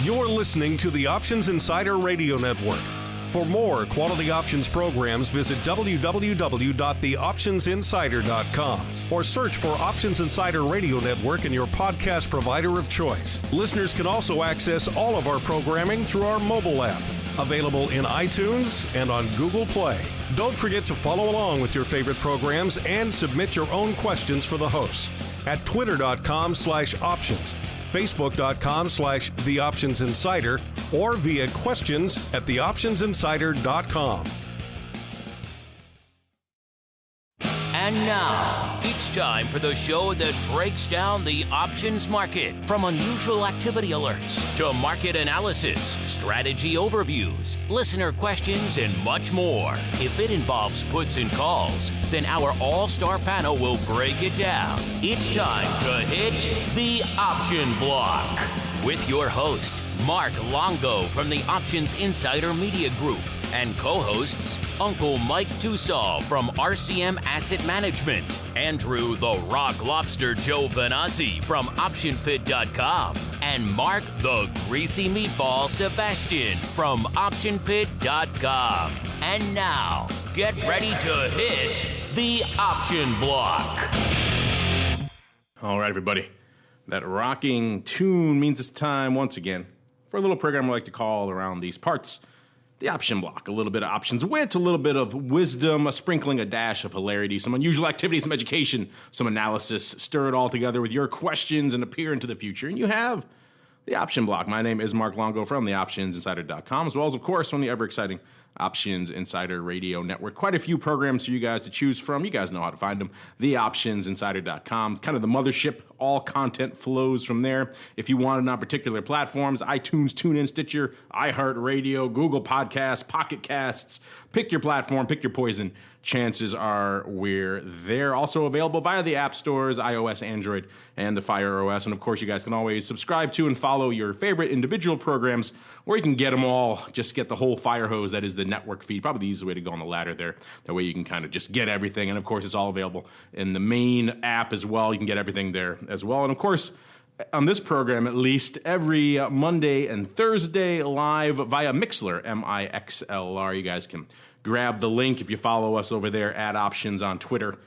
You're listening to the Options Insider Radio Network. For more quality options programs, visit www.theoptionsinsider.com or search for Options Insider Radio Network in your podcast provider of choice. Listeners can also access all of our programming through our mobile app, available in iTunes and on Google Play. Don't forget to follow along with your favorite programs and submit your own questions for the hosts at twitter.com/options, facebook.com/theoptionsinsider, or via questions@theoptionsinsider.com. And now, it's time for the show that breaks down the options market, from unusual activity alerts to market analysis, strategy overviews, listener questions, and much more. If it involves puts and calls, then our all-star panel will break it down. It's time to hit the option block with your host, Mark Longo from the Options Insider Media Group, and co-hosts Uncle Mike Tosaw from RCM Asset Management, Andrew the Rock Lobster Joe Vanazzi from OptionPit.com, and Mark the Greasy Meatball Sebastian from OptionPit.com. And now, get ready to hit the option block. All right, everybody. That rocking tune means it's time once again for a little program we like to call around these parts the option block. A little bit of options wit, a little bit of wisdom, a sprinkling, a dash of hilarity, some unusual activity, some education, some analysis. Stir it all together with your questions and appear into the future. And you have the option block. My name is Mark Longo from the OptionsInsider.com, as well as, of course, from the ever-exciting Options Insider Radio Network. Quite a few programs for you guys to choose from. You guys know how to find them. TheOptionsInsider.com. Kind of the mothership. All content flows from there. If you want it on particular platforms, iTunes, TuneIn, Stitcher, iHeartRadio, Google Podcasts, Pocket Casts. Pick your platform, pick your poison. Chances are we're there. Also available via the app stores, iOS, Android, and the Fire OS. And of course, you guys can always subscribe to and follow your favorite individual programs, or you can get them all. Just get the whole fire hose that is the network feed. Probably the easiest way to go on the ladder there. That way you can kind of just get everything. And of course, it's all available in the main app as well. You can get everything there as well. And of course, on this program, at least, every Monday and Thursday live via Mixlr, Mixlr. You guys can grab the link if you follow us over there at Options on Twitter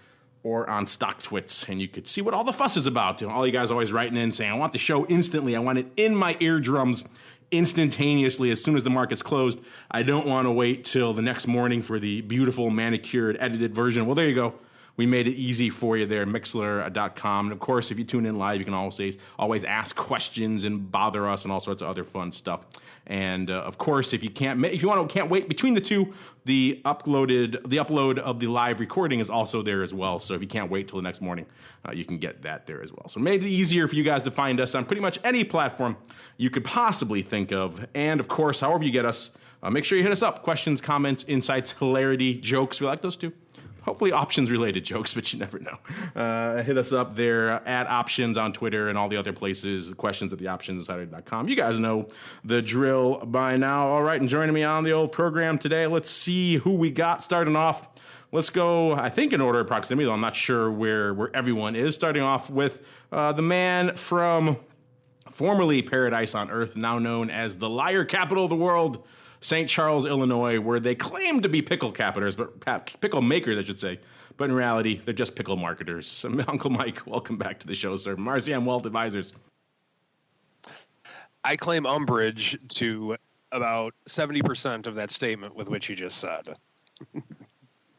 or on StockTwits, and you could see what all the fuss is about. All you guys always writing in saying, I want the show instantly. I want it in my eardrums instantaneously as soon as the market's closed. I don't want to wait till the next morning for the beautiful, manicured, edited version. Well, there you go. We made it easy for you there, Mixlr.com. And of course, if you tune in live, you can always ask questions and bother us and all sorts of other fun stuff. And of course, if you can't wait between the two, the upload of the live recording is also there as well. So if you can't wait till the next morning, you can get that there as well. So made it easier for you guys to find us on pretty much any platform you could possibly think of. And of course, however you get us, make sure you hit us up. Questions, comments, insights, hilarity, jokes. We like those too. Hopefully options-related jokes, but you never know. Hit us up there at Options on Twitter and all the other places, questions at theoptionsinsider.com. You guys know the drill by now. All right, and joining me on the old program today, let's see who we got starting off. Let's go, I think, in order of proximity, though I'm not sure where everyone is. Starting off with the man from formerly Paradise on Earth, now known as the liar capital of the world, St. Charles, Illinois, where they claim to be pickle makers, I should say. But in reality, they're just pickle marketers. Uncle Mike, welcome back to the show, sir. From RCM Wealth Advisors. I claim umbrage to about 70% of that statement with which you just said.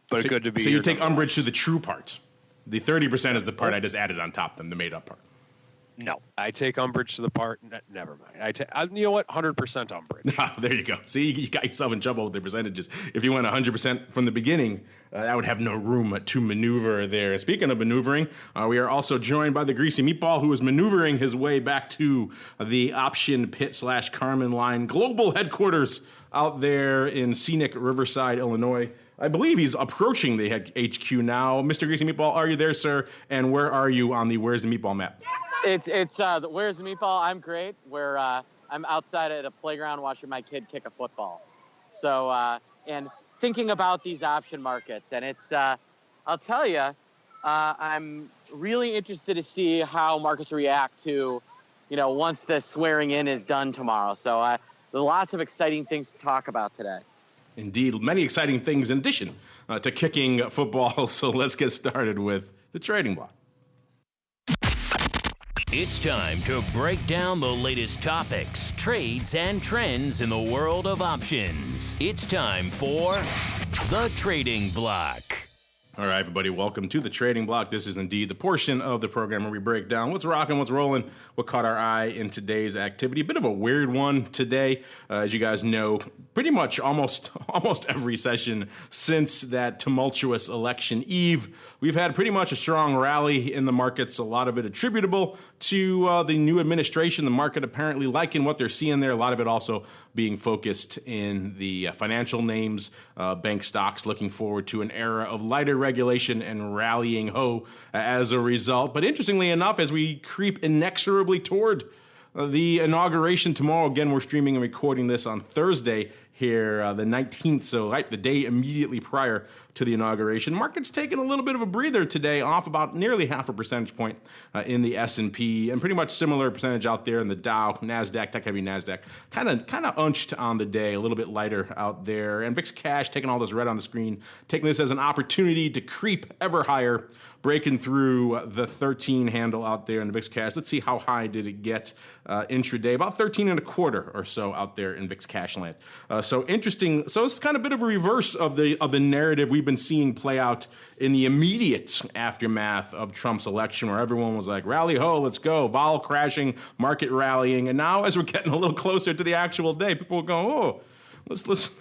But so, good to be so here. So you take umbrage to the true part. The 30% is the part I just added on top, the made-up part. No, I take umbrage to the part. Never mind. You know what? 100% umbrage. There you go. See, you got yourself in trouble with the percentages. If you went 100% from the beginning, that would have no room to maneuver there. Speaking of maneuvering, we are also joined by the Greasy Meatball, who is maneuvering his way back to the Option Pit / Carmen Line global headquarters out there in scenic Riverside, Illinois. I believe he's approaching the HQ now. Mr. Greasy Meatball, are you there, sir? And where are you on the Where's the Meatball map? It's the Where's the Meatball? I'm great. I'm outside at a playground watching my kid kick a football. So, and thinking about these option markets. And it's, I'll tell you, I'm really interested to see how markets react to once the swearing in is done tomorrow. So there are lots of exciting things to talk about today. Indeed, many exciting things in addition to kicking football. So let's get started with the trading block. It's time to break down the latest topics, trades, and trends in the world of options. It's time for the Trading Block. All right, everybody, welcome to the Trading Block. This is indeed the portion of the program where we break down what's rocking, what's rolling, what caught our eye in today's activity. A bit of a weird one today. As you guys know, pretty much almost every session since that tumultuous election eve, we've had pretty much a strong rally in the markets, a lot of it attributable to the new administration, the market apparently liking what they're seeing there, a lot of it also being focused in the financial names, bank stocks, looking forward to an era of lighter regulation and rallying ho as a result. But interestingly enough, as we creep inexorably toward the inauguration tomorrow, again, we're streaming and recording this on Thursday here, the 19th, so right the day immediately prior to the inauguration. Market's taking a little bit of a breather today, off about nearly half a percentage point in the S&P, and pretty much similar percentage out there in the Dow, NASDAQ, tech-heavy NASDAQ, kind of unched on the day, a little bit lighter out there. And VIX cash, taking all this red on the screen, taking this as an opportunity to creep ever higher, breaking through the 13 handle out there in the VIX cash. Let's see how high did it get intraday, about 13 and a quarter or so out there in VIX cash land. So interesting. So it's kind of a bit of a reverse of the narrative we've been seeing play out in the immediate aftermath of Trump's election, where everyone was like, rally ho, let's go, vol crashing, market rallying. And now as we're getting a little closer to the actual day, people are going, oh, let's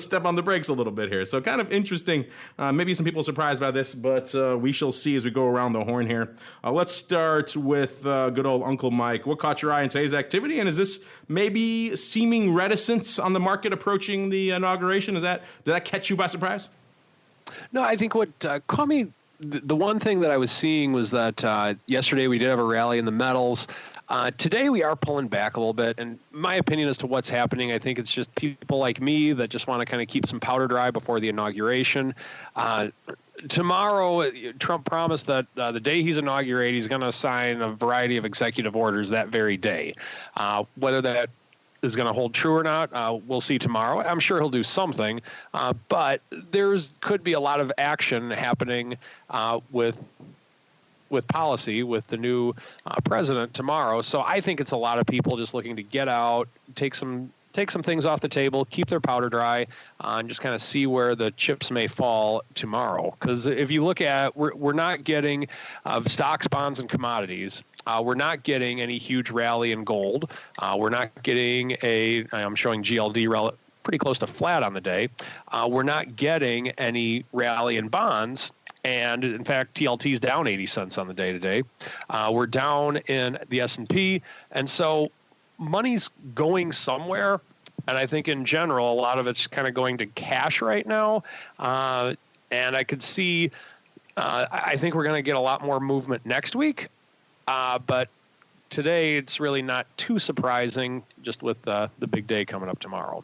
step on the brakes a little bit here. So kind of interesting. Maybe some people are surprised by this, but we shall see as we go around the horn here. Let's start with good old Uncle Mike. What caught your eye in today's activity? And is this maybe seeming reticence on the market approaching the inauguration? Did that catch you by surprise? No, I think what caught me, the one thing that I was seeing was that yesterday we did have a rally in the metals. Today we are pulling back a little bit, and my opinion as to what's happening, I think it's just people like me that just want to kind of keep some powder dry before the inauguration. Tomorrow, Trump promised that the day he's inaugurated, he's going to sign a variety of executive orders that very day. Whether that is going to hold true or not, we'll see tomorrow. I'm sure he'll do something, but could be a lot of action happening with policy with the new president tomorrow. So I think it's a lot of people just looking to get out, take some things off the table, keep their powder dry, and just kind of see where the chips may fall tomorrow. Because if you look at, we're not getting stocks, bonds, and commodities. We're not getting any huge rally in gold. We're not getting I'm showing GLD pretty close to flat on the day. We're not getting any rally in bonds. And in fact, TLT is down 80 cents on the day today. We're down in the S&P. And so money's going somewhere. And I think in general, a lot of it's kind of going to cash right now. And I could see, I think we're going to get a lot more movement next week. But today, it's really not too surprising, just with the big day coming up tomorrow.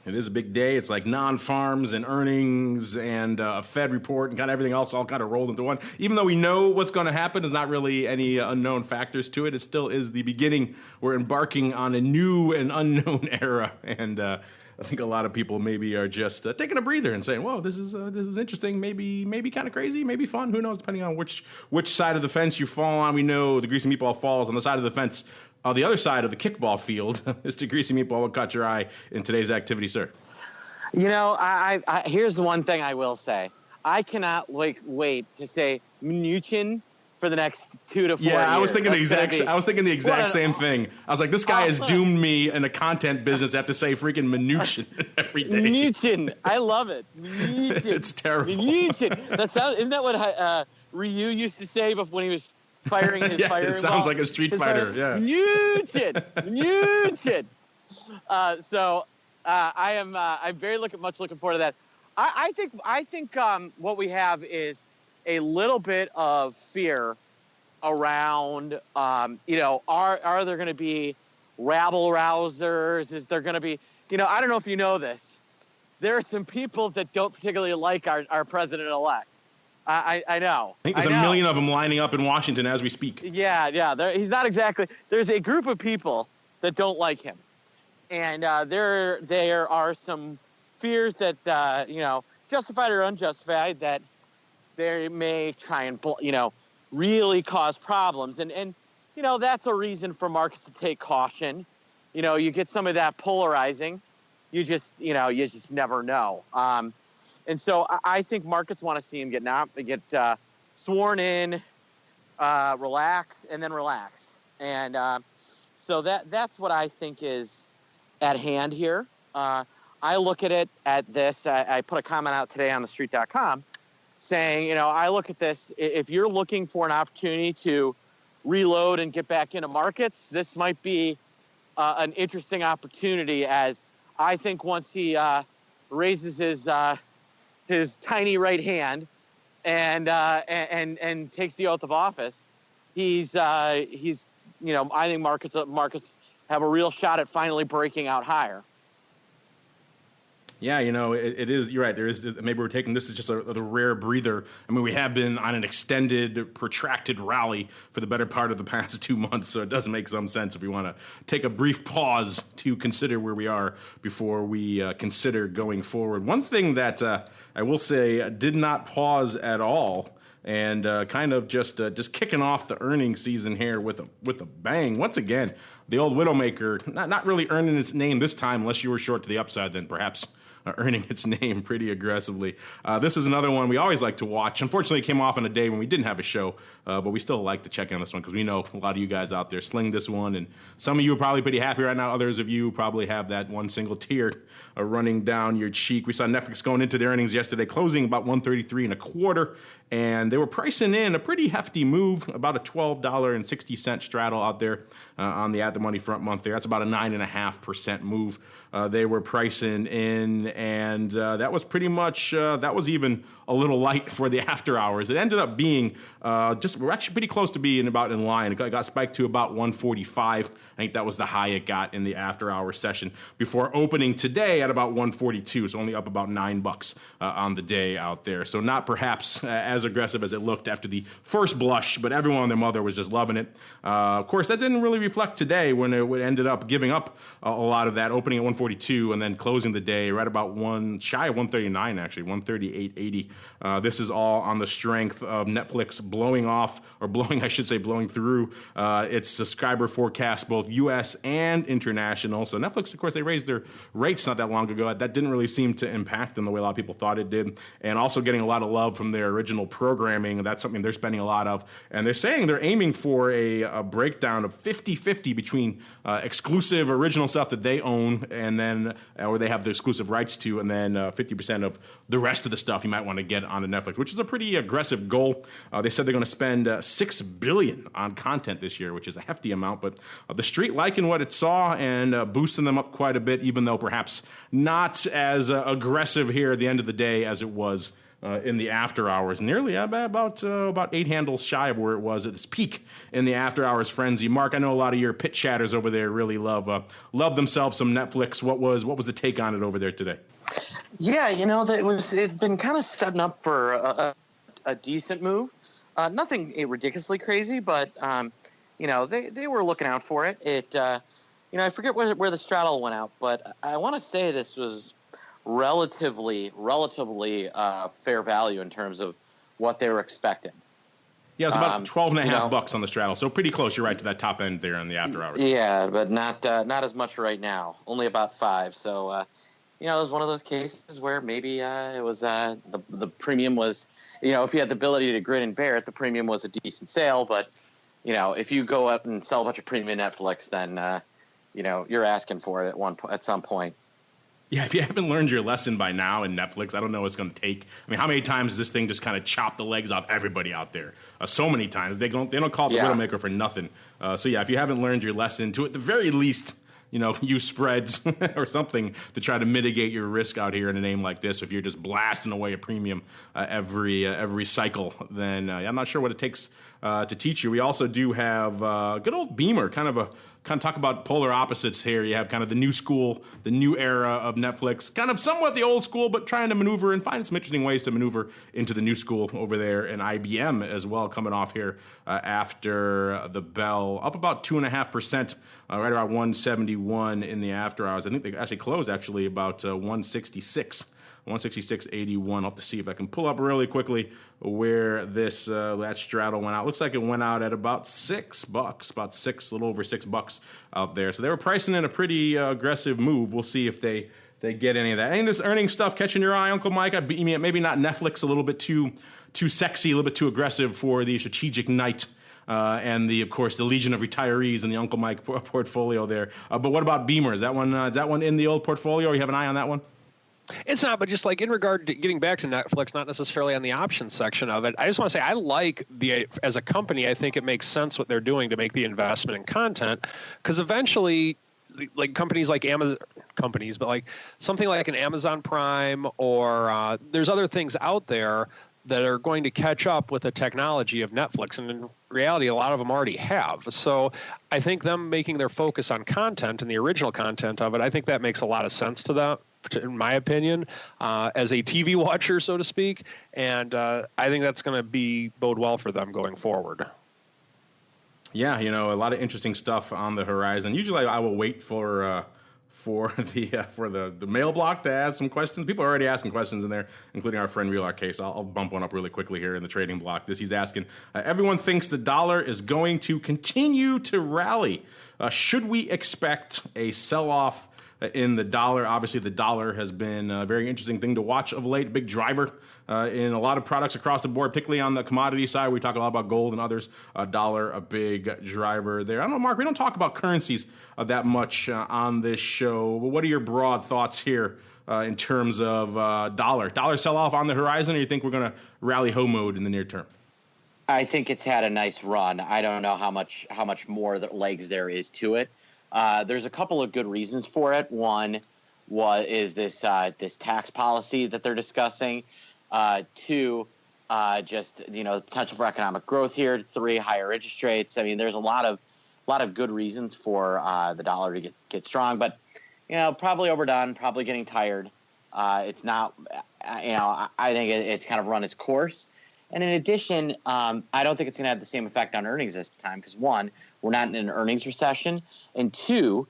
It is a big day. It's like non-farms and earnings and a Fed report and kind of everything else all kind of rolled into one. Even though we know what's going to happen, there's not really any unknown factors to it. It still is the beginning. We're embarking on a new and unknown era. And I think a lot of people maybe are just taking a breather and saying, whoa, this is interesting, maybe kind of crazy, maybe fun. Who knows, depending on which side of the fence you fall on. We know the Greasy Meatball falls on the side of the fence. The other side of the kickball field. Mr. Greasy Meatball, what caught your eye in today's activity, sir? I here's the one thing I will say. I cannot wait to say Mnuchin for the next 2 to 4 years. Yeah, I was thinking the exact same thing. I was like, this guy has doomed me in the content business to have to say freaking Mnuchin every day. Mnuchin, I love it. Mnuchin. It's terrible. Mnuchin. Isn't that what Ryu used to say when he was firing his firing ball? It sounds like a Street Fighter. Yeah. Mnuchin. I'm very much looking forward to that. I think what we have is a little bit of fear around, are there going to be rabble rousers? Is there going to be, I don't know if you know this. There are some people that don't particularly like our president-elect. I know. I think there's a million of them lining up in Washington as we speak. Yeah. He's not exactly. There's a group of people that don't like him, and there are some fears that justified or unjustified, that they may try and really cause problems, and that's a reason for markets to take caution. You get some of that polarizing. You just never know. And so I think markets want to see him get sworn in, relax, and then relax. And so that's what I think is at hand here. I look at it at this. I put a comment out today on thestreet.com saying, I look at this. If you're looking for an opportunity to reload and get back into markets, this might be an interesting opportunity, as I think once he raises his tiny right hand and takes the oath of office, he's I think markets have a real shot at finally breaking out higher. Yeah, it is. You're right. There is, maybe we're taking this as just a rare breather. I mean, we have been on an extended, protracted rally for the better part of the past 2 months, so it does make some sense if we want to take a brief pause to consider where we are before we consider going forward. One thing that I will say did not pause at all, and kind of just kicking off the earnings season here with a bang. Once again, the old Widowmaker not really earning its name this time, unless you were short to the upside, then perhaps earning its name pretty aggressively. This is another one we always like to watch. Unfortunately, it came off on a day when we didn't have a show, but we still like to check in on this one because we know a lot of you guys out there sling this one, and some of you are probably pretty happy right now. Others of you probably have that one single tear running down your cheek. We saw Netflix going into their earnings yesterday, closing about 133.25, and they were pricing in a pretty hefty move, about a $12.60 straddle out there on the at-the-money front month there. That's about a 9.5% move. They were pricing in, and that was pretty much, that was even a little light for the after hours. It ended up being we're actually pretty close to being about in line. It got spiked to about 145. I think that was the high it got in the after hour session before opening today at about 142. So only up about $9 on the day out there. So not perhaps as aggressive as it looked after the first blush, but everyone and their mother was just loving it. Of course, that didn't really reflect today when it ended up giving up a lot of that, opening at 142 and then closing the day right about shy of 139, actually, 138.80. This is all on the strength of Netflix blowing through its subscriber forecast, both U.S. and international. So Netflix, of course, they raised their rates not that long ago. That didn't really seem to impact them the way a lot of people thought it did. And also getting a lot of love from their original programming. That's something they're spending a lot of. And they're saying they're aiming for a breakdown of 50-50 between exclusive original stuff that they own and then, or they have the exclusive rights to, and then 50% of the rest of the stuff you might want to get onto Netflix, which is a pretty aggressive goal. They said they're going to spend $6 billion on content this year, which is a hefty amount, but the street liking what it saw and boosting them up quite a bit, even though perhaps not as aggressive here at the end of the day as it was in the after hours. Nearly about 8 handles shy of where it was at its peak in the after hours frenzy. Mark, I know a lot of your pit chatters over there really love themselves some Netflix. What was the take on it over there today? Yeah, it'd been kind of setting up for a decent move. Nothing ridiculously crazy, but they were looking out for it. I forget where the straddle went out, but I want to say this was relatively fair value in terms of what they were expecting. Yeah, it was about $12.50 on the straddle, so pretty close. You're right to that top end there on the after hours. Yeah, but not as much right now. Only about 5. So it was one of those cases where maybe it was the premium was, if you had the ability to grin and bear it, the premium was a decent sale. But if you go up and sell a bunch of premium Netflix, then you're asking for it at some point. Yeah, if you haven't learned your lesson by now in Netflix, I don't know what it's going to take. I mean, how many times does this thing just kind of chop the legs off everybody out there? So many times. They don't call it the Widowmaker for nothing. So yeah, if you haven't learned your lesson, to at the very least, use spreads or something to try to mitigate your risk out here in a name like this. If you're just blasting away a premium every cycle, then I'm not sure what it takes to teach you. We also do have good old Beamer, kind of talk about polar opposites here. You have kind of the new school, the new era of Netflix, kind of somewhat the old school, but trying to maneuver and find some interesting ways to maneuver into the new school over there, and IBM as well coming off here after the bell, up about 2.5%, right around 171 in the after hours. I think they actually closed about 166. 166.81. I'll have to see if I can pull up really quickly where this that straddle went out. Looks like it went out at about $6, a little over $6 out there. So they were pricing in a pretty aggressive move. We'll see if they get any of that. Any of this earnings stuff catching your eye, Uncle Mike? Maybe not Netflix, a little bit too sexy, a little bit too aggressive for the strategic night. And of course, the Legion of Retirees in the Uncle Mike portfolio there. But what about Beamer? Is that one in the old portfolio? Or you have an eye on that one? It's not, but just like in regard to getting back to Netflix, not necessarily on the options section of it, I just want to say I like as a company, I think it makes sense what they're doing to make the investment in content, because eventually, like companies like Amazon, but like something like an Amazon Prime or there's other things out there that are going to catch up with the technology of Netflix. And in reality, a lot of them already have. So I think them making their focus on content and the original content of it, I think that makes a lot of sense to them, in my opinion, as a TV watcher, so to speak. And I think that's going to bode well for them going forward. Yeah, a lot of interesting stuff on the horizon. Usually I will wait for the mail block to ask some questions. People are already asking questions in there, including our friend Real Arcade. I'll bump one up really quickly here in the trading block. He's asking, everyone thinks the dollar is going to continue to rally. Should we expect a sell-off in the dollar? Obviously, the dollar has been a very interesting thing to watch of late, big driver in a lot of products across the board, particularly on the commodity side. We talk a lot about gold and others. Dollar, a big driver there. I don't know, Mark, we don't talk about currencies that much on this show, but what are your broad thoughts here in terms of dollar? Dollar sell-off on the horizon, or you think we're going to rally ho mode in the near term? I think it's had a nice run. I don't know how much more legs there is to it. There's a couple of good reasons for it. One is this tax policy that they're discussing. Two, just the potential for economic growth here. Three, higher interest rates. I mean, there's a lot of good reasons for the dollar to get strong, but probably overdone, probably getting tired. It's not. I think it's kind of run its course. And in addition, I don't think it's going to have the same effect on earnings this time because one, we're not in an earnings recession, and two,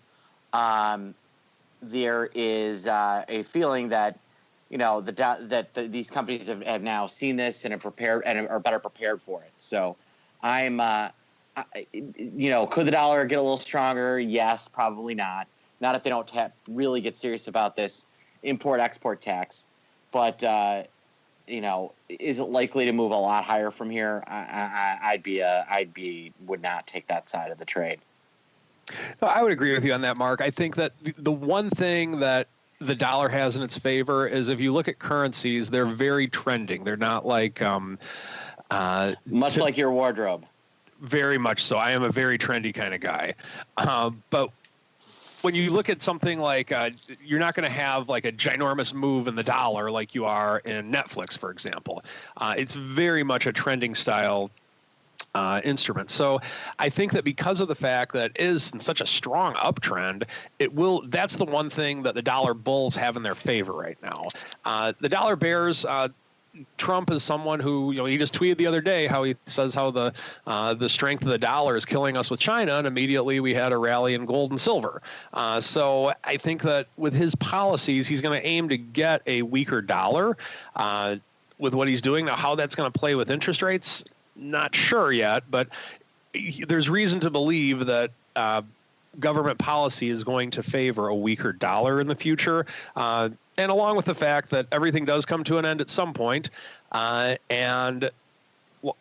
there is a feeling that these companies have now seen this and are prepared and are better prepared for it. So, could the dollar get a little stronger? Yes, probably not. Not if they don't really get serious about this import-export tax, but. Is it likely to move a lot higher from here? Would not take that side of the trade. I would agree with you on that, Mark. I think that the one thing that the dollar has in its favor is if you look at currencies, they're very trending. They're not like much like your wardrobe. Very much so. I am a very trendy kind of guy, but. When you look at something like you're not going to have like a ginormous move in the dollar like you are in Netflix, for example. It's very much a trending style instrument. So I think that because of the fact that it is in such a strong uptrend, that's the one thing that the dollar bulls have in their favor right now. The dollar bears, Trump is someone who, he just tweeted the other day how he says how the strength of the dollar is killing us with China, and immediately we had a rally in gold and silver. So I think that with his policies, he's going to aim to get a weaker dollar with what he's doing. Now, how that's going to play with interest rates, not sure yet, but there's reason to believe that government policy is going to favor a weaker dollar in the future. And along with the fact that everything does come to an end at some point. And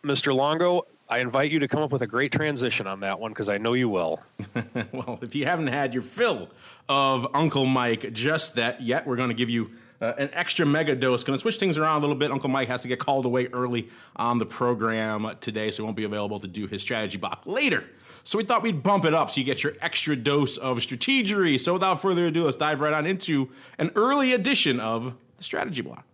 Mr. Longo, I invite you to come up with a great transition on that one because I know you will. Well, if you haven't had your fill of Uncle Mike just yet, we're going to give you an extra mega dose. Going to switch things around a little bit. Uncle Mike has to get called away early on the program today, so he won't be available to do his strategy block later. So we thought we'd bump it up so you get your extra dose of strategery. So without further ado, let's dive right on into an early edition of the strategy block.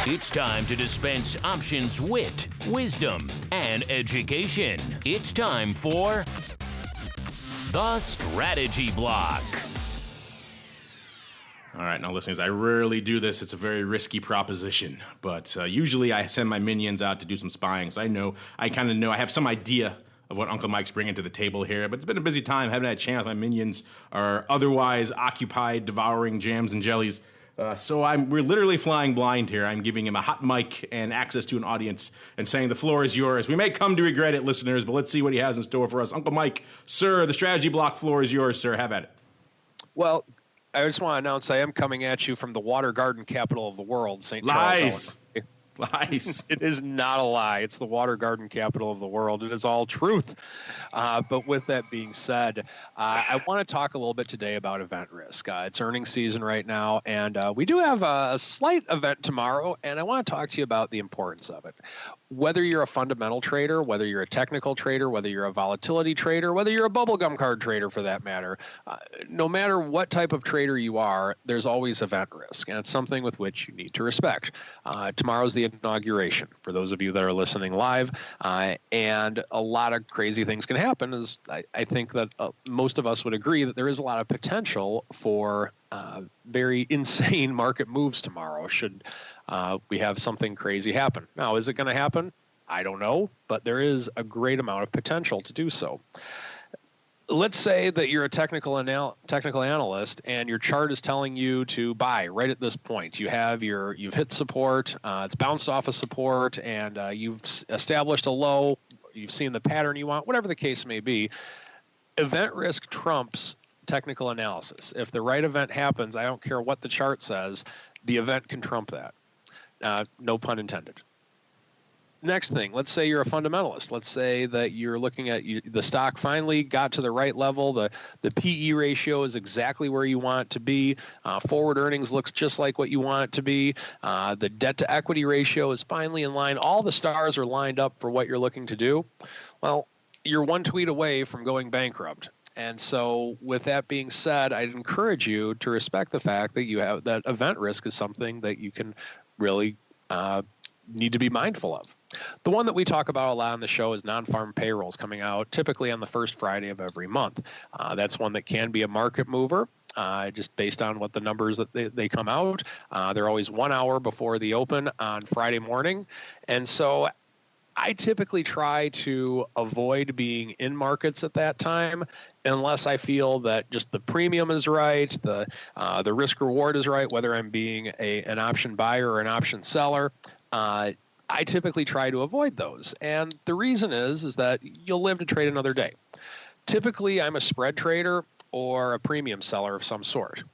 It's time to dispense options wit, wisdom, and education. It's time for the Strategy Block. All right, now listeners, I rarely do this. It's a very risky proposition, but usually I send my minions out to do some spying. So I kind of know, I have some idea of what Uncle Mike's bringing to the table here, but it's been a busy time. Haven't had a chance. My minions are otherwise occupied devouring jams and jellies. So we're literally flying blind here. I'm giving him a hot mic and access to an audience and saying the floor is yours. We may come to regret it, listeners, but let's see what he has in store for us. Uncle Mike, sir, the strategy block floor is yours, sir. Have at it. Well, I just want to announce I am coming at you from the water garden capital of the world, St. Charles, Illinois. Lies. It is not a lie. It's the water garden capital of the world. It is all truth. But with that being said, I want to talk a little bit today about event risk. It's earnings season right now, and we do have a slight event tomorrow, and I want to talk to you about the importance of it. Whether you're a fundamental trader, whether you're a technical trader, whether you're a volatility trader, whether you're a bubblegum card trader for that matter, no matter what type of trader you are, there's always event risk, and it's something with which you need to respect. Tomorrow's the inauguration for those of you that are listening live, and a lot of crazy things can happen. As I think that most of us would agree that there is a lot of potential for very insane market moves tomorrow should we have something crazy happen. Now, is it going to happen? I don't know, but there is a great amount of potential to do so. Let's say that you're a technical analyst and your chart is telling you to buy right at this point. You've hit support, it's bounced off of support, and you've established a low. You've seen the pattern you want, whatever the case may be. Event risk trumps technical analysis. If the right event happens, I don't care what the chart says, the event can trump that. No pun intended. Next thing, let's say you're a fundamentalist. Let's say that you're looking at the stock finally got to the right level. The PE ratio is exactly where you want it to be. Forward earnings looks just like what you want it to be. The debt to equity ratio is finally in line. All the stars are lined up for what you're looking to do. Well, you're one tweet away from going bankrupt. And so with that being said, I'd encourage you to respect the fact that you have that event risk is something that you can really need to be mindful of. The one that we talk about a lot on the show is non-farm payrolls coming out typically on the first Friday of every month. That's one that can be a market mover. Just based on what the numbers that they come out. They're always 1 hour before the open on Friday morning. And so I typically try to avoid being in markets at that time unless I feel that just the premium is right, the risk reward is right, whether I'm being an option buyer or an option seller. I typically try to avoid those. And the reason is that you'll live to trade another day. Typically, I'm a spread trader or a premium seller of some sort.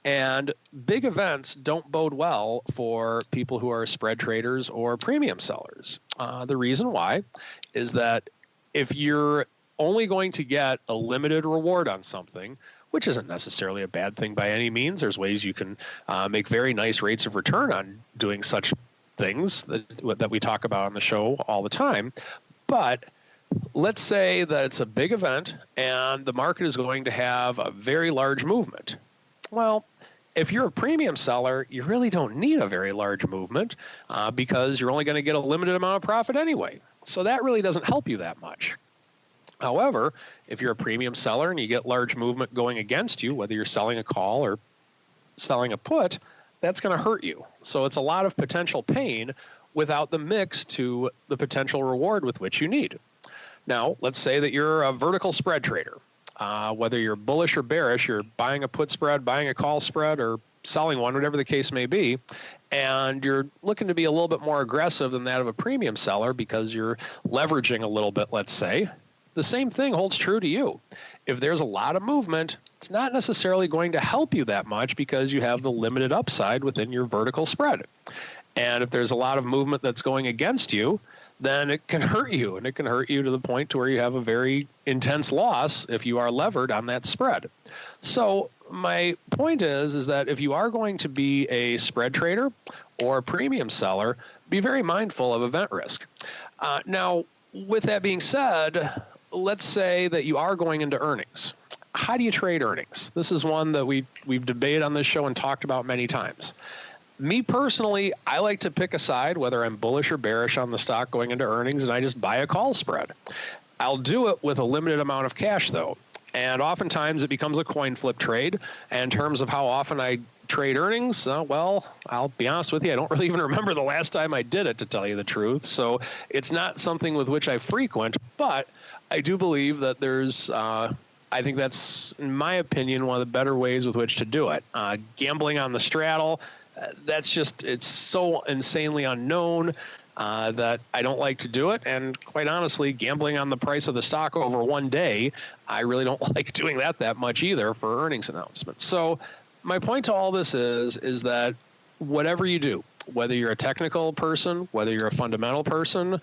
And big events don't bode well for people who are spread traders or premium sellers. The reason why is that if you're only going to get a limited reward on something, which isn't necessarily a bad thing by any means, there's ways you can make very nice rates of return on doing such things that we talk about on the show all the time. But let's say that it's a big event and the market is going to have a very large movement. Well, if you're a premium seller, you really don't need a very large movement because you're only going to get a limited amount of profit anyway. So that really doesn't help you that much. However, if you're a premium seller and you get large movement going against you, whether you're selling a call or selling a put, that's going to hurt you. So it's a lot of potential pain without the mix to the potential reward with which you need. Now, let's say that you're a vertical spread trader. Whether you're bullish or bearish, you're buying a put spread, buying a call spread, or selling one, whatever the case may be, and you're looking to be a little bit more aggressive than that of a premium seller because you're leveraging a little bit, let's say. The same thing holds true to you. If there's a lot of movement, it's not necessarily going to help you that much because you have the limited upside within your vertical spread. And if there's a lot of movement that's going against you, then it can hurt you, and it can hurt you to the point to where you have a very intense loss if you are levered on that spread. So my point is that if you are going to be a spread trader or a premium seller, be very mindful of event risk. Now, with that being said, let's say that you are going into earnings. How do you trade earnings? This is one that we've debated on this show and talked about many times. Me personally, I like to pick a side, whether I'm bullish or bearish on the stock going into earnings, and I just buy a call spread. I'll do it with a limited amount of cash, though. And oftentimes it becomes a coin flip trade. And in terms of how often I trade earnings, well, I'll be honest with you, I don't really even remember the last time I did it, to tell you the truth. So it's not something with which I frequent, but I do believe that there's, I think that's, in my opinion, one of the better ways with which to do it. Gambling on the straddle, that's just, it's so insanely unknown that I don't like to do it. And quite honestly, gambling on the price of the stock over one day, I really don't like doing that much either for earnings announcements. So my point to all this is that whatever you do, whether you're a technical person, whether you're a fundamental person,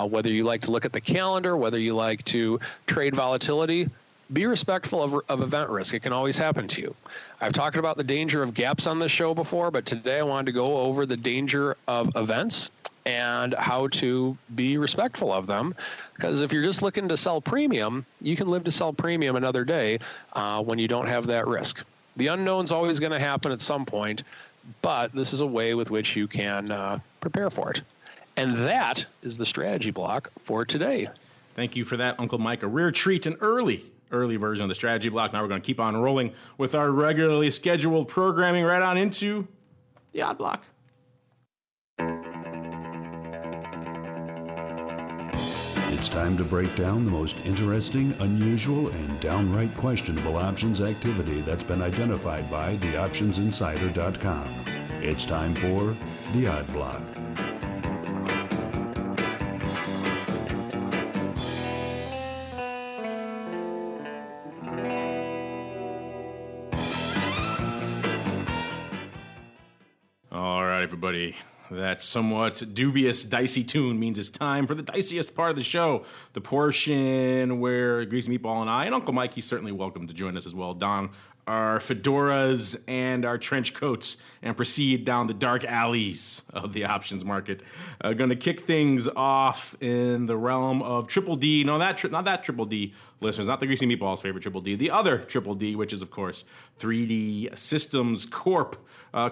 whether you like to look at the calendar, whether you like to trade volatility, be respectful of event risk. It can always happen to you. I've talked about the danger of gaps on this show before, but today I wanted to go over the danger of events and how to be respectful of them. Because if you're just looking to sell premium, you can live to sell premium another day when you don't have that risk. The unknown's always going to happen at some point, but this is a way with which you can prepare for it. And that is the strategy block for today. Thank you for that, Uncle Mike. A rare treat, an early version of the strategy block. Now we're going to keep on rolling with our regularly scheduled programming right on into the odd block. It's time to break down the most interesting, unusual, and downright questionable options activity that's been identified by theoptionsinsider.com. It's time for the odd block. All right, everybody. That somewhat dubious, dicey tune means it's time for the diciest part of the show, the portion where Greasy Meatball and I, and Uncle Mike, he's certainly welcome to join us as well, don our fedoras and our trench coats and proceed down the dark alleys of the options market. Going to kick things off in the realm of Triple D. No, not that Triple D, listeners, not the Greasy Meatball's favorite Triple D. The other Triple D, which is, of course, 3D Systems Corp.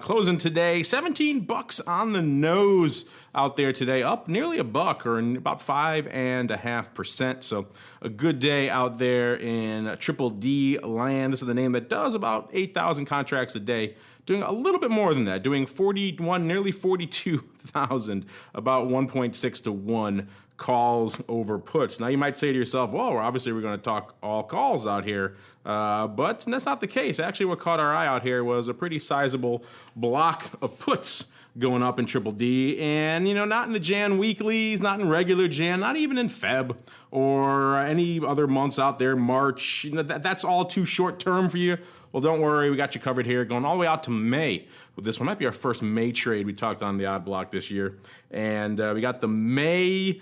Closing today, $17 on the nose out there today, up nearly $1 or about 5.5%. So a good day out there in Triple D land. This is the name that does about 8,000 contracts a day, doing a little bit more than that, doing 41, nearly 42,000, about 1.6 to 1 calls over puts. Now you might say to yourself, well, obviously we're going to talk all calls out here, but that's not the case. Actually, what caught our eye out here was a pretty sizable block of puts going up in Triple D, and not in the Jan weeklies, not in regular Jan, not even in Feb or any other months out there, March. That's all too short term for you. Well, don't worry, we got you covered here, going all the way out to May. Well, this one might be our first May trade we talked on the odd block this year, and we got the May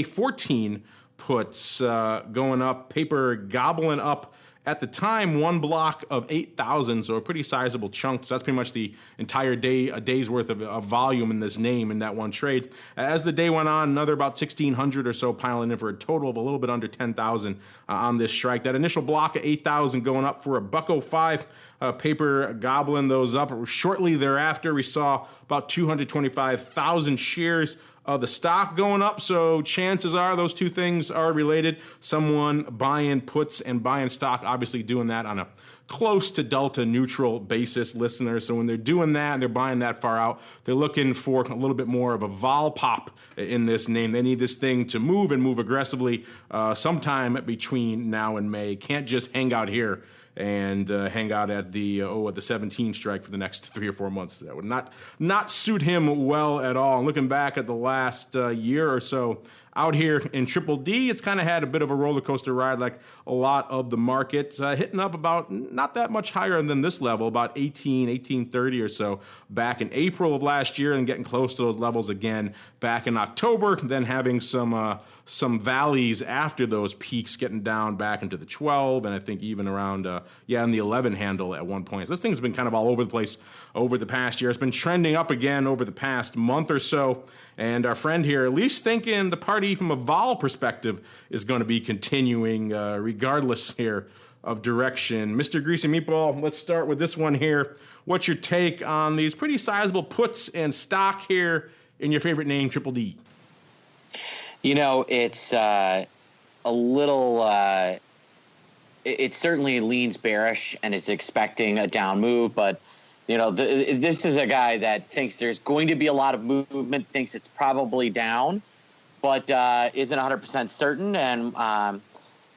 14 puts going up, paper gobbling up. At the time, one block of 8,000, so a pretty sizable chunk. So that's pretty much the entire day, a day's worth of volume in this name in that one trade. As the day went on, another about 1,600 or so piling in for a total of a little bit under 10,000 on this strike. That initial block of 8,000 going up for $1.05. Paper gobbling those up. Shortly thereafter, we saw about 225,000 shares of the stock going up, so chances are those two things are related. Someone buying puts and buying stock, obviously doing that on a close to delta neutral basis, listeners. So when they're doing that and they're buying that far out, they're looking for a little bit more of a vol pop in this name. They need this thing to move and move aggressively sometime between now and May. Can't just hang out here and hang out at the 17 strike for the next 3 or 4 months. That would not suit him well at all. And looking back at the last year or so out here in Triple D, it's kind of had a bit of a roller coaster ride like a lot of the market, hitting up about not that much higher than this level, about 1830 or so back in April of last year, and getting close to those levels again back in October, then having some valleys after those peaks, getting down back into the 12, and I think even around in the 11 handle at one point. So this thing's been kind of all over the place over the past year. It's been trending up again over the past month or so, and our friend here at least thinking the party from a vol perspective is going to be continuing regardless here of direction. Mr. Greasy Meatball, let's start with this one here. What's your take on these pretty sizable puts and stock here in your favorite name, Triple D? It's a little it certainly leans bearish and is expecting a down move, but this is a guy that thinks there's going to be a lot of movement, thinks it's probably down, but isn't 100% certain, and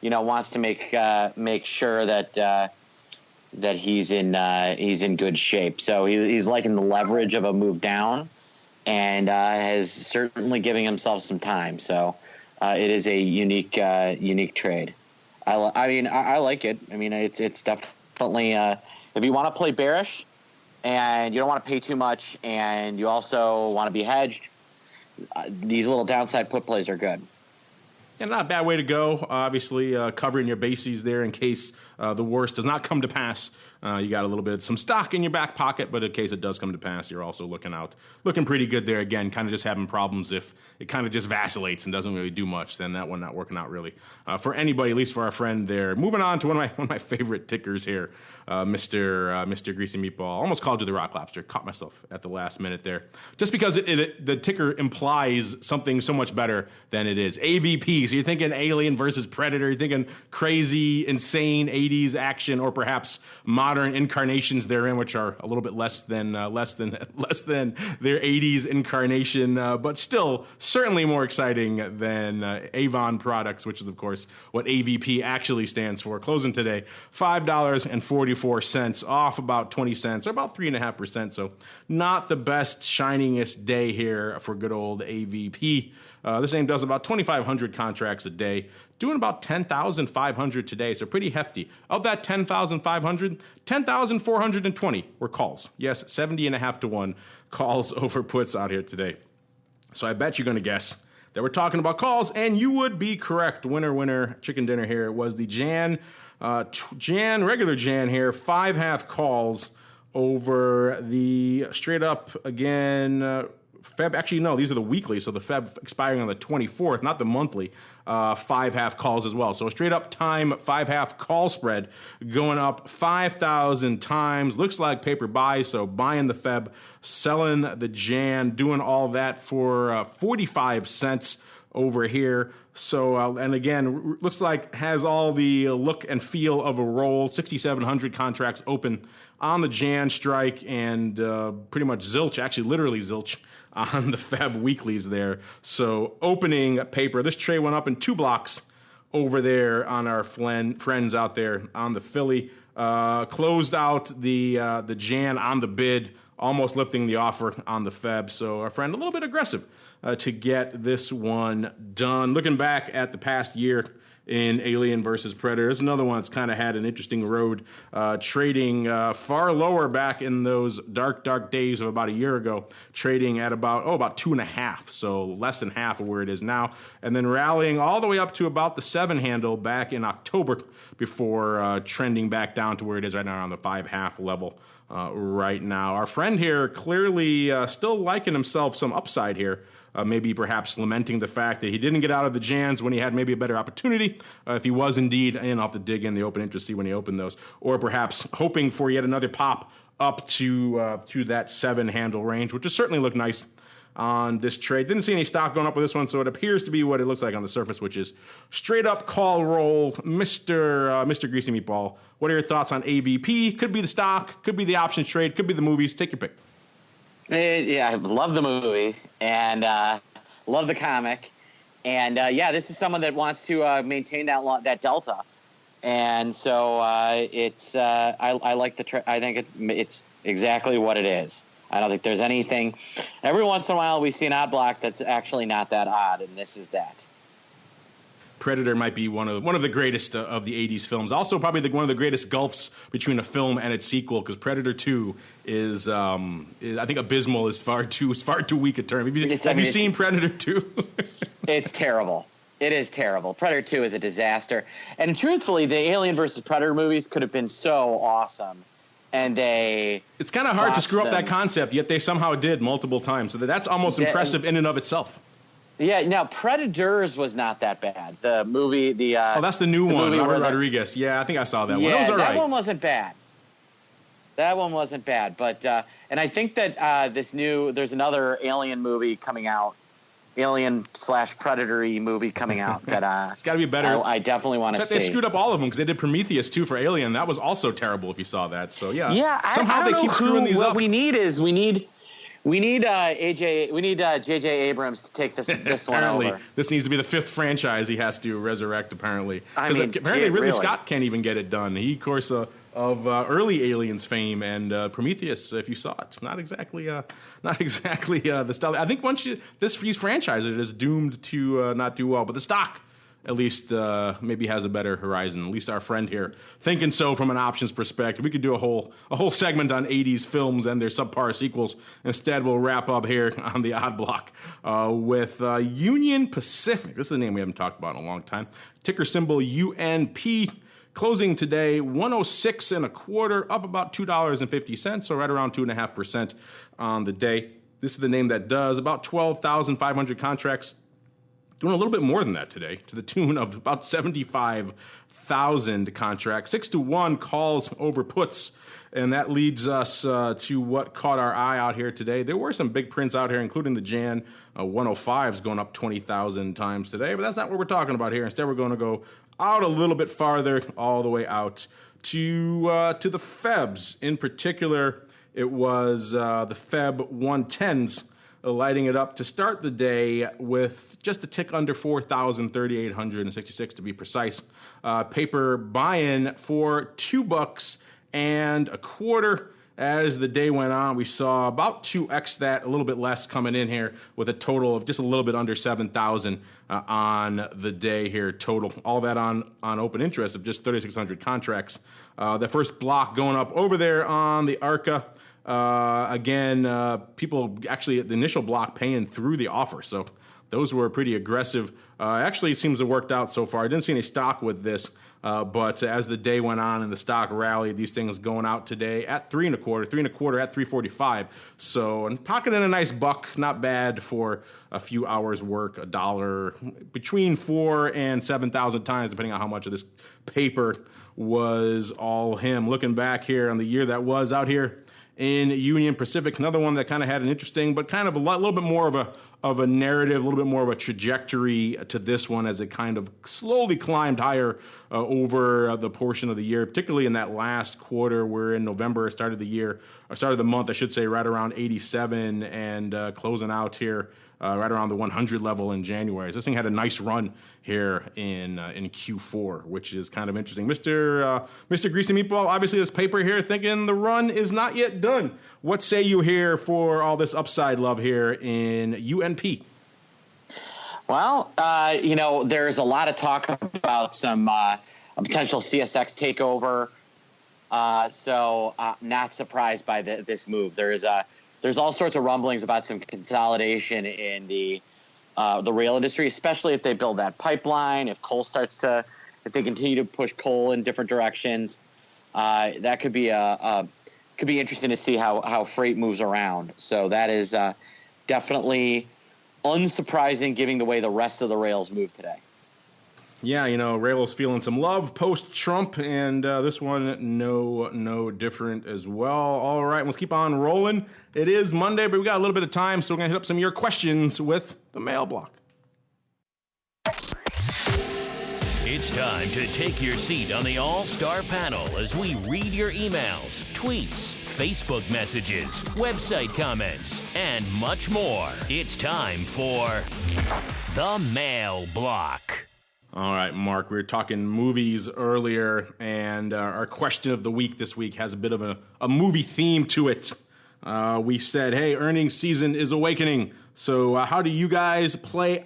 wants to make sure that he's in good shape. So he's liking the leverage of a move down, and has certainly giving himself some time. So it is a unique trade. I like it. I mean, it's definitely if you want to play bearish and you don't want to pay too much, and you also want to be hedged, these little downside put plays are good. And not a bad way to go. Obviously, covering your bases there in case the worst does not come to pass. You got a little bit of some stock in your back pocket, but in case it does come to pass, you're also looking pretty good there. Again, kind of just having problems if it kind of just vacillates and doesn't really do much. Then that one not working out really for anybody, at least for our friend there. Moving on to one of my favorite tickers here, Mr. Greasy Meatball. Almost called you the Rock Lobster. Caught myself at the last minute there, just because the ticker implies something so much better than it is. AVP. So you're thinking Alien versus Predator. You're thinking crazy, insane 80s action, or perhaps modern incarnations therein, which are a little bit less than their 80s incarnation, but still certainly more exciting than Avon Products, which is of course what AVP actually stands for. Closing today, $5.44, off about 20 cents, or about 3.5%. So not the best, shiningest day here for good old AVP. This name does about 2,500 contracts a day, doing about 10,500 today, so pretty hefty. Of that 10,500, 10,420 were calls. Yes, 70.5 to 1 calls over puts out here today. So I bet you're going to guess that we're talking about calls, and you would be correct. Winner, chicken dinner here. It was the regular Jan here, 5.5 calls over the straight up again. Feb, actually, no, these are the weekly, so the Feb expiring on the 24th, not the monthly, 5.5 calls as well. So a straight up time 5.5 call spread going up 5,000 times. Looks like paper buy, so buying the Feb, selling the Jan, doing all that for 45 cents over here. So, and again, looks like has all the look and feel of a roll. 6,700 contracts open on the Jan strike, and pretty much zilch, actually literally zilch, on the Feb weeklies there. So opening paper, this trade went up in 2 blocks over there on our friends out there on the Philly. Closed out the Jan on the bid, almost lifting the offer on the Feb. So our friend a little bit aggressive to get this one done. Looking back at the past year in Alien versus Predator, there's another one that's kind of had an interesting road, trading far lower back in those dark days of about a year ago, trading at about 2.5, so less than half of where it is now, and then rallying all the way up to about the 7 handle back in October before trending back down to where it is right now on the 5.5 level right now. Our friend here clearly still liking himself some upside here. Maybe perhaps lamenting the fact that he didn't get out of the Jans when he had maybe a better opportunity. If he was indeed, and I'll have to dig in the open interest, see when he opened those. Or perhaps hoping for yet another pop up to that 7 handle range, which would certainly look nice on this trade. Didn't see any stock going up with this one, so it appears to be what it looks like on the surface, which is straight up call roll. Mr. Greasy Meatball, what are your thoughts on AVP? Could be the stock, could be the options trade, could be the movies. Take your pick. Yeah, I love the movie and love the comic, and this is someone that wants to maintain that delta, and so it's I like the I think it's exactly what it is. I don't think there's anything. Every once in a while, we see an odd block that's actually not that odd, and this is that. Predator might be one of the greatest of the 80s films. Also, probably one of the greatest gulfs between a film and its sequel, because Predator 2 is I think abysmal is far too weak a term. Have you seen Predator 2? It's terrible. It is terrible. Predator 2 is a disaster. And truthfully, the Alien versus Predator movies could have been so awesome. And it's kind of hard to screw up that concept, yet they somehow did multiple times. So that's almost impressive in and of itself. Yeah, now Predators was not that bad. The movie, that's the new one, Robert Rodriguez. Yeah, I think I saw that one. That was all right. That one wasn't bad. But and I think that there's another Alien movie coming out, Alien/Predator-y movie coming out that it's got to be better. I definitely want to see. They screwed up all of them because they did Prometheus too for Alien. That was also terrible if you saw that. So yeah. Somehow they keep screwing these up. What we need J.J. Abrams to take this one over. This needs to be the 5th franchise he has to resurrect, apparently. Apparently Ridley really. Scott can't even get it done. He, of course, of early Aliens fame, and Prometheus, if you saw it, not exactly the style. I think these franchises are just doomed to not do well. But the stock, at least, maybe has a better horizon. At least our friend here thinking so from an options perspective. We could do a whole segment on 80s films and their subpar sequels. Instead, we'll wrap up here on the Odd Block with Union Pacific. This is the name we haven't talked about in a long time. Ticker symbol UNP. Closing today, 106 1/4, up about $2.50, so right around 2.5% on the day. This is the name that does about 12,500 contracts. Doing a little bit more than that today, to the tune of about 75,000 contracts. 6-1 calls over puts, and that leads us to what caught our eye out here today. There were some big prints out here, including the Jan 105s going up 20,000 times today, but that's not what we're talking about here. Instead, we're going to go out a little bit farther, all the way out to the Febs. In particular, it was the Feb 110s lighting it up to start the day with just a tick under 4,000, 3,866 to be precise. Paper buy-in for $2.25. As the day went on, we saw about 2x that, a little bit less coming in here with a total of just a little bit under 7,000 on the day here total. All that on open interest of just 3,600 contracts. The first block going up over there on the ARCA. People actually at the initial block paying through the offer. So those were pretty aggressive. Actually, it seems to have worked out so far. I didn't see any stock with this. But as the day went on and the stock rallied, these things going out today at 3.25 at 345. So, and pocketing a nice buck, not bad for a few hours work, $1 between 4,000 and 7,000 times, depending on how much of this paper was all him. Looking back here on the year that was out here in Union Pacific, another one that kind of had an interesting, but kind of a little bit more of a narrative, a little bit more of a trajectory to this one as it kind of slowly climbed higher over the portion of the year, particularly in that last quarter where in November started the month, I should say, right around 87 and closing out here right around the 100 level in January. So this thing had a nice run here in Q4, which is kind of interesting. Mr. Greasy Meatball, obviously this paper here thinking the run is not yet done. What say you here for all this upside love here in UNP? Well, there's a lot of talk about some a potential CSX takeover. So not surprised by this move. There's all sorts of rumblings about some consolidation in the rail industry, especially if they build that pipeline, if they continue to push coal in different directions. That could be could be interesting to see how freight moves around. So that is definitely unsurprising given the way the rest of the rails move today. Yeah, rail's feeling some love post-Trump, and this one no different as well. All right, let's keep on rolling. It is Monday, but we got a little bit of time, so we're going to hit up some of your questions with the mail block. It's time to take your seat on the All-Star panel as we read your emails, tweets, Facebook messages, website comments, and much more. It's time for the mail block. All right, Mark, we were talking movies earlier, and our question of the week this week has a bit of a movie theme to it. We said, hey, earnings season is awakening. So how do you guys play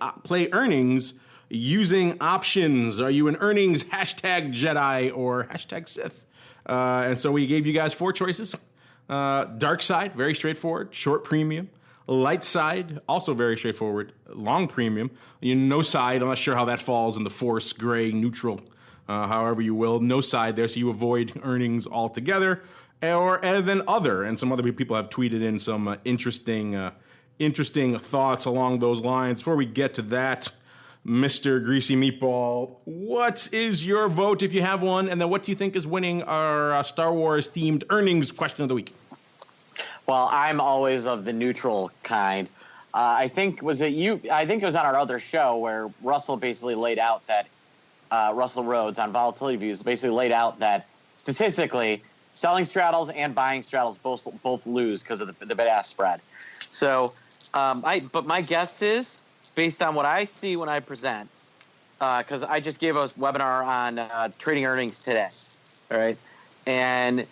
earnings using options? Are you an earnings #Jedi or #Sith? And so we gave you guys 4 choices. Dark side, very straightforward. Short premium. Light side, also very straightforward. Long premium. No side, I'm not sure how that falls in the force, gray, neutral, however you will. No side there, so you avoid earnings altogether. And then other, and some other people have tweeted in some interesting interesting thoughts along those lines. Before we get to that, Mr. Greasy Meatball, what is your vote if you have one? And then what do you think is winning our Star Wars themed earnings question of the week? Well, I'm always of the neutral kind. I think it was on our other show where Russell basically laid out that Russell Rhodes on Volatility Views basically laid out that statistically selling straddles and buying straddles both lose because of the bid-ask spread. So, but my guess is, based on what I see when I present, because I just gave a webinar on trading earnings today, all right? And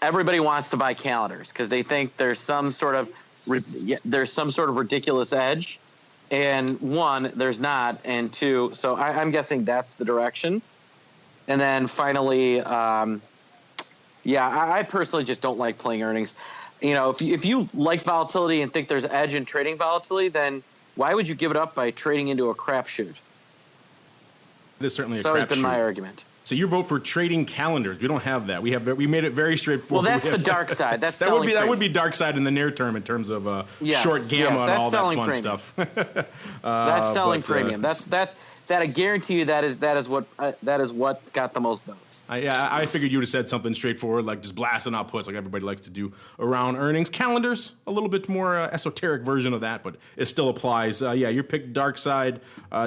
everybody wants to buy calendars because they think there's some sort of ridiculous edge. And one, there's not, and two, so I'm guessing that's the direction. And then finally, I personally just don't like playing earnings. You know, if you like volatility and think there's edge in trading volatility, then why would you give it up by trading into a crapshoot? There's certainly a crapshoot. That's always been my argument. So you vote for trading calendars. We don't have that. We made it very straightforward. Well, that's the dark side. That's that would be dark side in the near term in terms of short gamma and all that fun premium stuff. That's selling premium. That I guarantee you that is what got the most votes. I figured you would have said something straightforward, like just blasting out puts, like everybody likes to do around earnings. Calendars, a little bit more esoteric version of that, but it still applies. You picked dark side